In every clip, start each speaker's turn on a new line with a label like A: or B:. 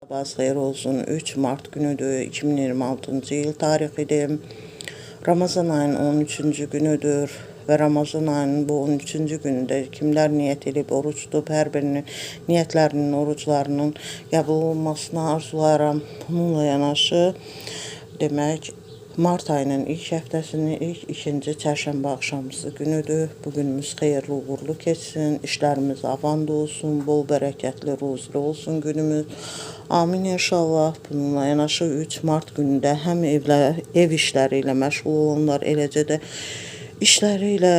A: Sabahınız xeyir olsun. 3 Mart günüdür. 2026-cı il tarixidir. Ramazan ayının 13-cü günüdür və Ramazan ayının bu 13-cü günündə kimlər niyyət edib oruç tutub, hər birinin niyyətlərinin, oruclarının qəbul olmasını arzulayıram. Bununla yanaşı, demək, Mart ayının ilk həftəsinin ilk ikinci çərşənbə axşamısı günüdür. Bugünümüz xeyirli, uğurlu keçsin, işlərimiz avand olsun, bol bərəkətli, ruzlu olsun günümüz. Amin inşallah. Bununla yanaşı 3 Mart günündə həm ev işləri ilə məşğul olanlar, eləcə də işləri ilə,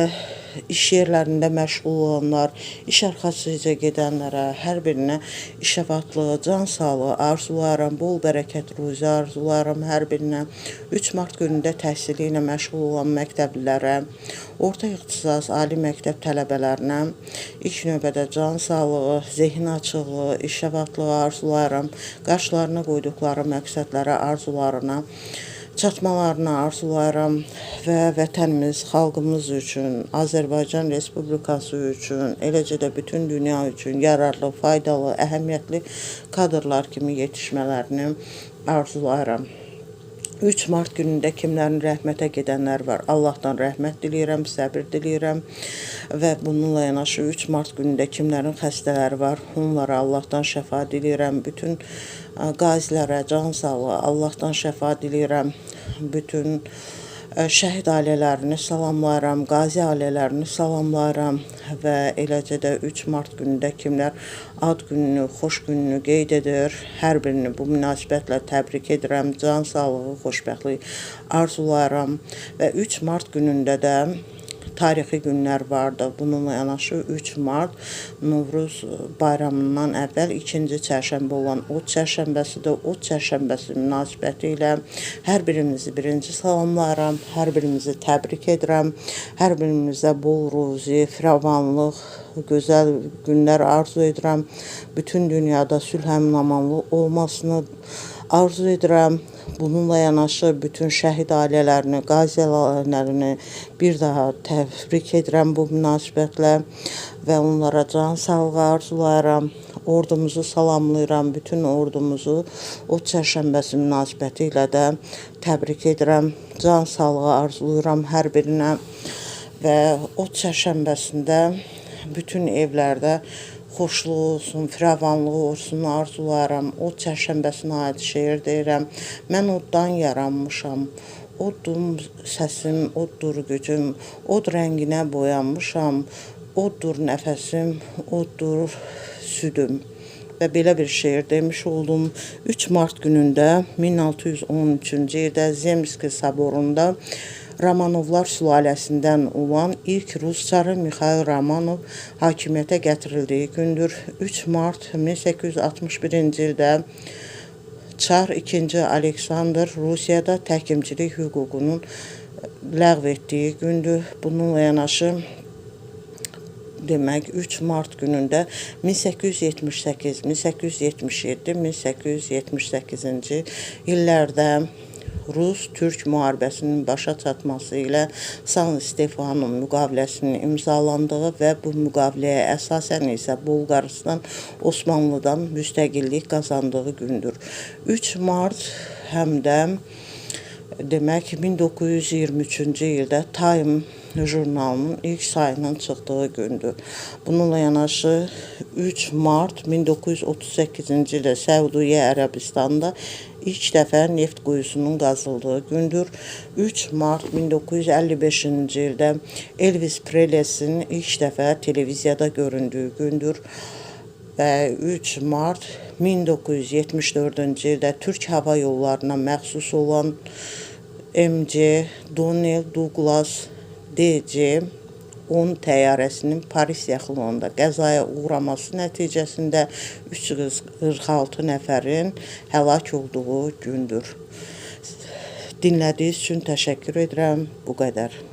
A: iş yerlərində məşğul olanlar, iş arxasıca gedənlərə, hər birinə işəvatlığı, can sağlığı arzularım, bol bərəkət ruzi arzularım hər birinə. 3 Mart günündə təhsili ilə məşğul olan məktəblilərə, orta ixtisas, ali məktəb tələbələrinə ilk növbədə can sağlığı, zehin açıqlığı, işəvatlığı arzularım, qarşılarına qoyduqları məqsədlərə, arzularına çatmalarını arzulayıram və vətənimiz, xalqımız üçün, Azərbaycan Respublikası üçün, eləcə də bütün dünya üçün yararlı, faydalı, əhəmiyyətli kadrlar kimi yetişmələrini arzulayıram. 3 Mart günündə kimlərin rəhmətə gedənlər var. Allahdan rəhmət diləyirəm, səbir diləyirəm və bununla yanaşı 3 Mart günündə kimlərin xəstələri var, onlara Allahdan şəfa diləyirəm. Bütün qazilərə can sağlığı, Allahdan şəfa diləyirəm. Bütün şəhid ailələrini salamlayıram, qazi ailələrini salamlayıram və eləcə də 3 Mart günündə kimlər ad gününü, xoş gününü qeyd edir, hər birini bu münasibətlə təbrik edirəm, can sağlığı, xoşbəxtlik arzulayıram və 3 Mart günündə də tarixi günlər vardı. Bununla yanaşı 3 Mart Novruz bayramından əvvəl ikinci çərşənbə olan Od çərşənbəsidir. Od çərşənbəsi münasibəti ilə hər birimizi birinci salamlayıram, hər birimizi təbrik edirəm, hər birimizə bol ruzi, firavanlıq, gözəl günlər arzu edirəm. Bütün dünyada sülh əmin-amanlıq olmasını arzu edirəm. Bununla yanaşı bütün şəhid ailələrini, qazi ailələrini bir daha təbrik edirəm bu münasibətlə və onlara can sağlığı arzulayıram. Ordumuzu salamlayıram, bütün ordumuzu Od çərşənbəsi münasibəti ilə də təbrik edirəm. Can sağlığı arzulayıram hər birinə və Od çərşənbəsində bütün evlərdə xoşluq olsun, firavanlıq olsun arzulayıram. Od çərşənbəsinə aid şeir deyirəm. Mən oddan yaranmışam, oddur səsim, oddur gücüm, od rənginə boyanmışam, oddur nəfəsim, oddur südüm. Və belə bir şeir demiş oldum. 3 Mart günündə 1613-cü ildə Zemski Saborunda Romanovlar sülaləsindən olan ilk Rus çarı Mikhail Romanov hakimiyyətə gətirildiyi gündür. 3 Mart 1861-ci ildə Çar 2. Aleksandr Rusiyada təhkimçilik hüququnun ləğv etdiyi gündür. Bununla yanaşı, demək, 3 Mart günündə 1878, 1877, 1878-ci illərdə Rus-Türk müharibəsinin başa çatması ilə San Stefano müqaviləsinin imzalandığı və bu müqaviləyə əsasən isə Bolqarıstan Osmanlıdan müstəqillik qazandığı gündür. 3 Mart həm də demək 1923-cü ildə Time jurnalının ilk sayının çıxdığı gündür. Bununla yanaşı 3 Mart 1938-ci ildə Səudiyyə Ərəbistanında ilk dəfə neft quyusunun qazıldığı gündür. 3 Mart 1955-ci ildə Elvis Presley'nin ilk dəfə televiziyada göründüyü gündür. Və 3 Mart 1974-cü ildə Türk Hava Yollarına məxsus olan MC Donald Douglas DC-10 təyyarəsinin Paris yaxınlığında qəzaya uğraması nəticəsində 346 nəfərin həlak olduğu gündür. Dinlədiyiniz üçün təşəkkür edirəm. Bu qədər.